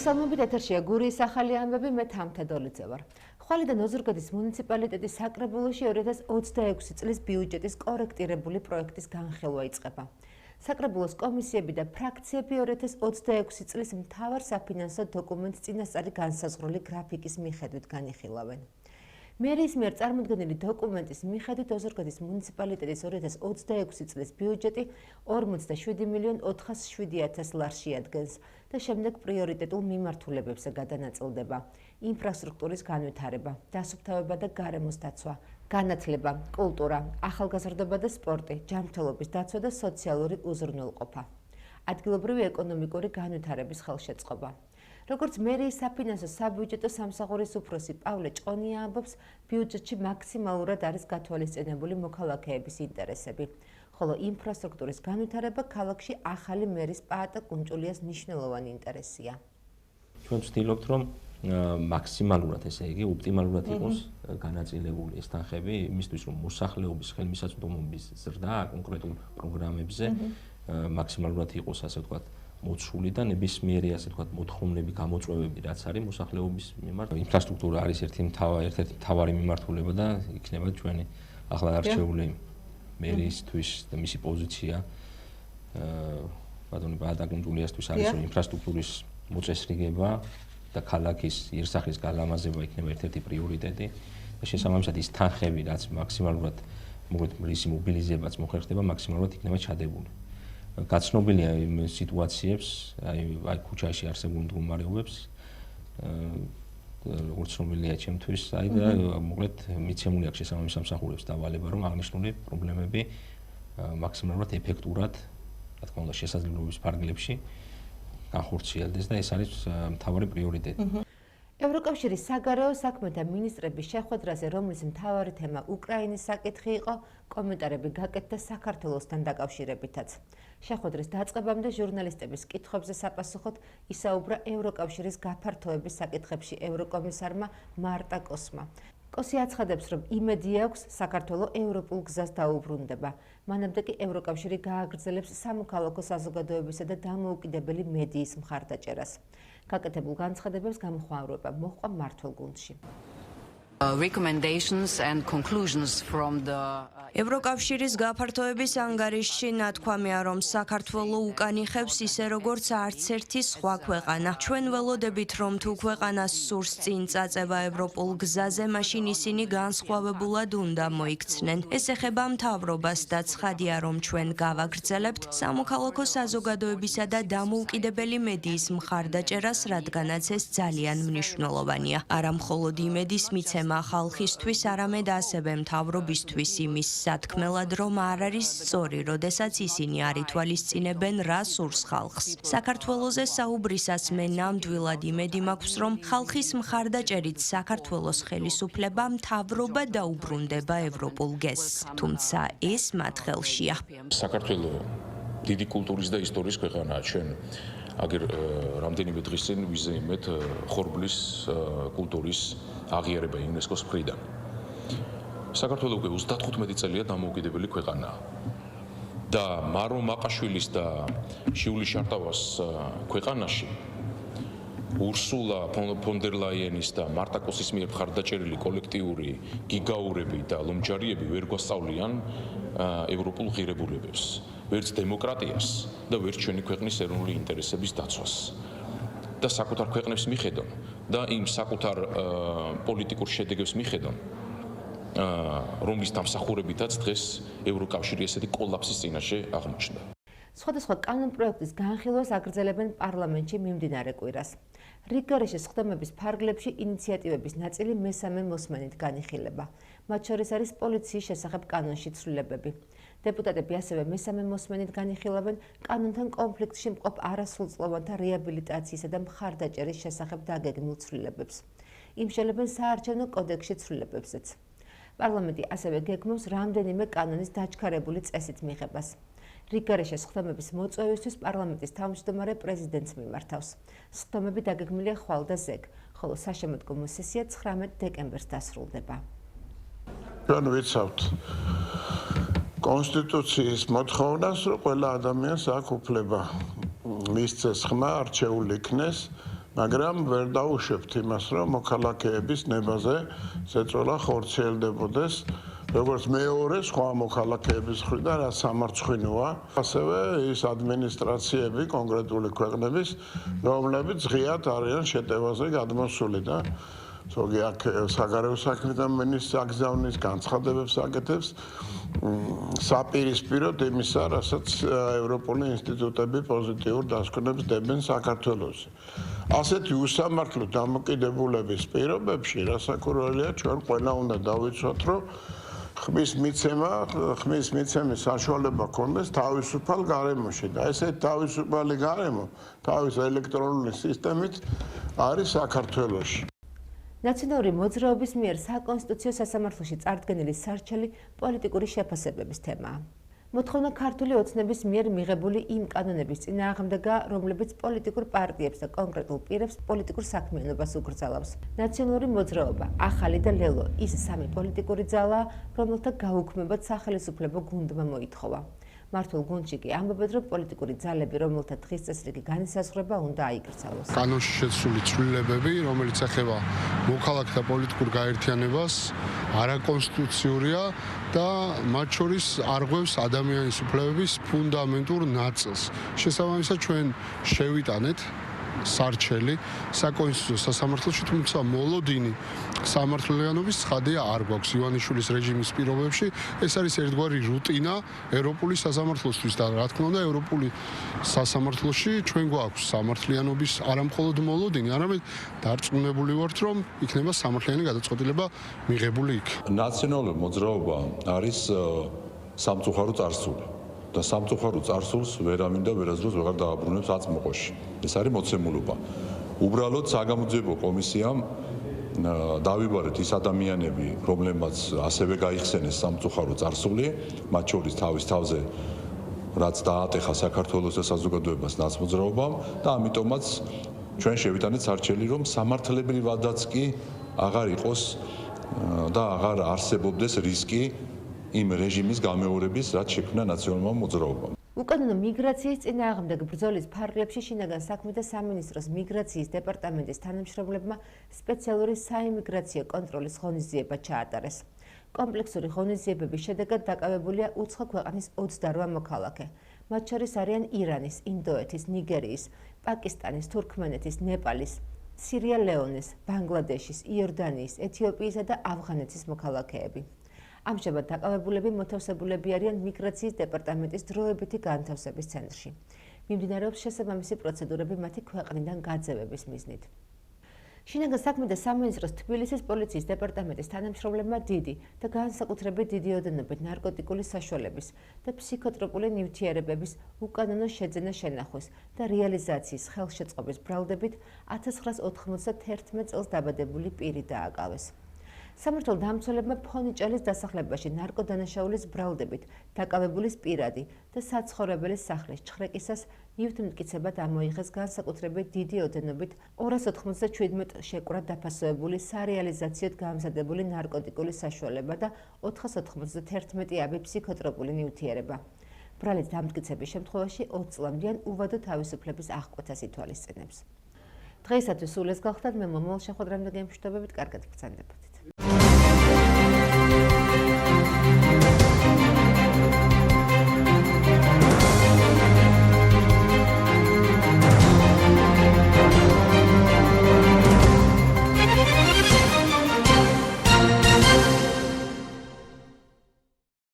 მოგესალმებით, ეთერშია გურიის ახალი ამბები, მე თამთა დოლიძე ვარ. ხვალიდან ოზურგეთის მუნიციპალიტეტის საკრებულოში 2026 წლის ბიუჯეტის კორექტირებული პროექტის განხილვა იწყება. საკრებულოს კომისიები და ფრაქციები 2026 წლის მთავარ საფინანსო დოკუმენტს წინასწარი განსაზღვრული გრაფიკის მიხედვით განიხილავენ. მერიის მიერ წარმოდგენილი დოკუმენტის მიხედვით ოზურგეთის მუნიციპალიტეტის 2026 წლის ბიუჯეტი 47.407.000 ლარს შეადგენს და შემდეგ პრიორიტეტულ მიმართულებებზე გადანაწილდება: ინფრასტრუქტურის განვითარება, დასუფთავება და გარემოს დაცვა, განათლება, კულტურა, ახალგაზრდობა და სპორტი, ჯანმრთელობის დაცვა და სოციალური უზრუნველყოფა, ადგილობრივი ეკონომიკური განვითარების ხელშეწყობა. როგორც მერიის საფინანსო საბიუჯეტო სამსახურის უფროსი პავლე ჭყონია ამბობს, ბიუჯეტში მაქსიმალურად არის გათვალისწინებული მოქალაქეების ინტერესები, ხოლო ინფრასტრუქტურის განვითარება ქალაქში ახალი მერის პაატა კუნჭულიას მნიშვნელოვანი ინტერესია. ჩვენ ვცდილობთ, რომ მაქსიმალურად, ესე იგი, ოპტიმალურად იყოს განაწილებული ეს თანხები, იმისთვის, რომ მოსახლეობის ხელმისაწვდომობის ზრდა კონკრეტულ პროგრამებზე მაქსიმალურად იყოს, ასე ვთქვათ, მოცული და ნებისმიერი, ასე ვთქვათ, მოთხოვნები, გამოწვევები, რაც არის მოსახლეობის მიმართ. ინფრასტრუქტურა არის ერთ-ერთი მთავარი მიმართულება და იქნება ჩვენი ახლა არჩეული მერიისთვის და მისი პოზიცია ბატონი პაატა კუნჭულიასთვის არის, რომ ინფრასტრუქტურის მოწესრიგება და ქალაქის იერსახის გალამაზება იქნება ერთ-ერთი პრიორიტეტი და შესაბამისად ის თანხები, რაც მაქსიმალურად მის მობილიზებაც მოხერხდება, მაქსიმალურად იქნება ჩადებული. გაცნობილია იმ სიტუაციებს, აი ქუჩაში არსებულ მდგომარეობებს, როგორც ცნობილია ჩემთვის, აი და მოკლედ მიცემული აქვს შესაბამის სამსახურებს დავალება, რომ აღნიშნული პრობლემები მაქსიმალურად ეფექტურად, რა თქმა უნდა, შესაძლებლობის ფარგლებში განხორციელდეს და ეს არის მთავარი პრიორიტეტი. ევროკავშირის საგარეო საქმეთა მინისტრების შეხვედრაზე, რომლის მთავარი თემა უკრაინის საკითხი იყო, კომენტარები გაკეთდა საქართველოსთან დაკავშირებითაც. შეხვედრის დაწყებამდე ჟურნალისტების კითხვებზე საპასუხოდ ისაუბრა ევროკავშირის გაფართოების საკითხებში ევროკომისარმა მარტა კოსმა. კოსი აცხადებს, რომ იმედი აქვს საქართველო ევროპულ გზას დაუბრუნდება. მანამდე კი ევროკავშირი გააგრძელებს სამოქალაქო საზოგადოებისა და დამოუკიდებელი მედიის მხარდაჭერას. გაკეთებულ განცხადებებს გამოხმაურება მოჰყვა მმართველ გუნდში. ევროკავშირის გაფართოების ანგარიშში ნათქვამია, რომ საქართველო უკანიხებს ისე როგორც არც ერთი სხვა ქვეყანა. ჩვენ ველოდებით, რომ თუ ქვეყანას სურს წინ წაწევა ევროპულ გზაზე, მაშინ ისინი განსხვავებულად უნდა მოიქცნენ. ეს ეხება მთავრობას და ცხადია, რომ ჩვენ გავაგრძელებთ სამოქალაქო საზოგადოებისა და დამოუკიდებელი მედიის მხარდაჭერას, რადგანაც ეს ძალიან მნიშვნელოვანია. არა მხოლოდ იმედის მიცემა ხალხისთვის, არამედ ასევე მთავრობისთვის იმის სათქმელად, რომ არ არის სწორი, როდესაც ისინი არ ითვალისწინებენ, რა სურს ხალხს. საქართველოზე საუბრისას მე ნამდვილად იმედი მაქვს, რომ ხალხის მხარდაჭერით საქართველოს ხელისუფლება მთავრობა დაუბრუნდება ევროპულ გეზს. თუმცა ეს მათ ხელშია. საქართველო დიდი კულტურის და ისტორიის ქვეყანაა. ჩვენ აგერ რამდენიმე დღის წინ ვიზეიმეთ ხორბლის კულტურის აღიარება იუნესკოს მხრიდან. საქართველო უკვე 35 წელია დამოუკიდებელი ქვეყანაა. და მარო მაყაშვილის და ჟიული შარტავას ქვეყანაში ურსულა ფონ დერ ლაიენის და მარტა კოსის მიერ მხარდაჭერილი კოლექტიური გიგაურები და ლომჯარიები ვერ გვასწავლიან ევროპულ ღირებულებებს, ვერც დემოკრატიას და ვერც ჩვენი ქვეყნის ეროვნული ინტერესების დაცვას. და საკუთარ ქვეყნებს მიხედონ და იმ საკუთარ პოლიტიკურ შედეგებს მიხედონ, რომლის დამსახურებითაც დღეს ევროკავშირი ესეთი კოლაფსის წინაშე აღმოჩნდა. სხვადასხვა კანონპროექტის განხილვას აგრძელებენ პარლამენტში მიმდინარე კვირას. რიგგარეშე სხდომების ფარგლებში ინიციატივების ნაწილი მესამე მოსმენით განიხილება. მათ შორის არის პოლიციის შესახებ კანონში ცვლილებები. დეპუტატები ასევე მესამე მოსმენით განიხილავენ კანონთან კონფლიქტში მყოფ არასრულწლოვანთა რეაბილიტაციისა და მხარდაჭერის შესახებ დაგეგმილ ცვლილებებს. იმშელებენ საარჩევნო კოდექსში ცვლილებებზეც. პარლამენტი ასევე გეგმავს რამდენიმე კანონის დაჩქარებული წესით მიღებას. რიგგარეშე სხდომების მოწვევისთვის პარლამენტის თავმჯდომარე პრეზიდენტს მიმართავს. სხდომები დაგეგმილია ხვალ და ზეგ, ხოლო საშემოდგომო სესია 19 დეკემბერს დასრულდება. ჩვენ ვიცავთ კონსტიტუციის მოთხოვნას, რომ ყველა ადამიანს აქვს უფლება მისცეს ხმა, არჩეულ იქნეს მაგრამ ვერ დაუშვებთ იმას, რომ მოქალაქეების ნებაზე ზეწოლა ხორციელდებოდეს, როგორც მეორე სხვა მოქალაქეების მხრიდან, რაც სამარცხვინოა, ასევე ის ადმინისტრაციები კონკრეტული ქვეყნების, რომლებიც ღიად არიან შეტევაზე გადმოსული და ზოგი აქ საგარეო საქმეთა მინისტრს აგზავნის განცხადებებს აკეთებს საპირისპიროდ იმისა, რასაც ევროპული ინსტიტუტები პოზიტიურ დასკვნებს დებენ საქართველოში. ასეთი უსამართლო დამოკიდებულების პირობებში რასაკვირველია, ჩვენ ყველა უნდა დავიცვათ, რომ ხმის მიცემის საშუალება ქონდეს თავისუფალ გარემოში და ესეთი თავისუფალი გარემო თავის ელექტრონული სისტემით არის საქართველოში. ნაციონალური მოძრაობის მიერ საკონსტიტუციო სასამართლოში წარდგენილი სარჩელი პოლიტიკური შეფასებების თემაა. მოთხოვნა ქართული ოცნების მიერ მიღებული იმ კანონების წინააღმდეგა, რომლებიც პოლიტიკურ პარტიებს და კონკრეტულ პირებს პოლიტიკურ საქმიანობას უგრძელავს. ნაციონალური მოძრაობა, ახალი და ლელო ის სამი პოლიტიკური ძალაა, რომელთა გაუქმებად სახელისუფლებო გუნდმა მოითხოვა. მართულ გუნდში კი ამბობენ, რომ პოლიტიკური ძალები, რომელთა დღის წესრიგი განისაზღვრება, უნდა აიკრძალოს. კანონში შეცვლილი ცვლილებები, რომელიც ეხება მოქალაქეთა პოლიტიკურ გაერთიანებას, არაკონსტიტუციურია და მათ შორის არღვევს ადამიანის უფლებების ფუნდამენტურ ნაწილს. შესაბამისად, ჩვენ შევიტანეთ სარჩელი საკონსტიტუციო სასამართლოში, თუმცა მოლოდინი სამართლიანობის ცხადია არ გვაქვს ივანიშვილის რეჟიმის პირობებში. ეს არის ერთგვარი რუტინა ევროპული სასამართლოსთვის და რა თქმა უნდა ევროპული სასამართლოში ჩვენ გვაქვს სამართლიანობის არამხოლოდ მოლოდინი, არამედ დარწმუნებული ვართ, რომ იქნება სამართლიანი გადაწყვეტილება მიღებული იქ. ნაციონალური მოძრაობა არის სამწუხარო წარსული. და სამწუხარო წარსულს ვერავინ და ვერასდროს ვეღარ დააბრუნებს აწმყოში. ეს არის მოცემულობა. უბრალოდ საგამოძიებო კომისიამ დავიბარეთ ის ადამიანები, რომლებმაც ასევე გაიხსენეს სამწუხარო წარსული, მათ შორის თავის თავზე რაც დაატეხა საქართველოს და საზოგადოებას ნაცმოძრაობამ და ამიტომაც ჩვენ შევიტანეთ სარჩელი, რომ სამართლებრივადაც კი აღარ იყოს და აღარ არსებობდეს რისკი იმ რეჟიმის გამეორების, რაც შექმნა ნაციონალურმა მოძრაობამ. უკანონო მიგრაციის წინააღმდეგ ბრძოლის ფარგლებში შინაგან საქმეთა სამინისტროს მიგრაციის დეპარტამენტის თანამშრომლებმა სპეციალური საიმიგრაციო კონტროლის ღონისძიება ჩაატარეს. კომპლექსური ღონისძიებების შედეგად დაკავებულია უცხო ქვეყნის 28 მოქალაქე. მათ შორის არიან ირანის, ინდოეთის, ნიგერიის, პაკისტანის, თურქმენეთის, ნეპალის, სირია-ლეონეს, ბანგლადეშის, იორდანიის, ეთიოპიისა და ავღანეთის მოქალაქეები. ამჟამად დაკავებულები მოთავსებულები არიან მიგრაციის დეპარტამენტის დროებითი განთავსების ცენტრში. მიმდინარეობს შესაბამისი პროცედურები მათი ქვეყნიდან გაძევების მიზნით. შინაგან საქმეთა სამინისტროს თბილისის პოლიციის დეპარტამენტის თანამშრომლებმა დიდი და განსაკუთრებით დიდი ოდენობით ნარკოტიკული საშუალების და ფსიქოტროპული ნივთიერებების უკანონო შეძენა შენახვის და რეალიზაციის ხელშეწყობის ბრალდებით 1991 წელს დაბადებული პირი დააკავეს. სამართალ დამცველებმა ფონიჭალის დასახლებაში ნარკოდანაშაულის ბრალდებით დაკავებულის პირადი და საცხოვრებელის სახლის ჩხრეკისას ნივთმტკიცებად ამოიღეს განსაკუთრებით დიდი ოდენობით 297 შეკვრა დაფასოებული სარეალიზაციოდ გამზადებული ნარკოტიკული საშუალება და 491 აბი ფსიქოტროპული ნივთიერება. ბრალით დამტკიცების შემთხვევაში 20 წლამდიან უვადო თავისუფლების აღკვეთას ითვალისწინებს. დღეისათვის სულ ეს გახლდათ, მე მომავალ შეხვედრამდე გემშვიდობებით, კარგად ბრძანდებოდით.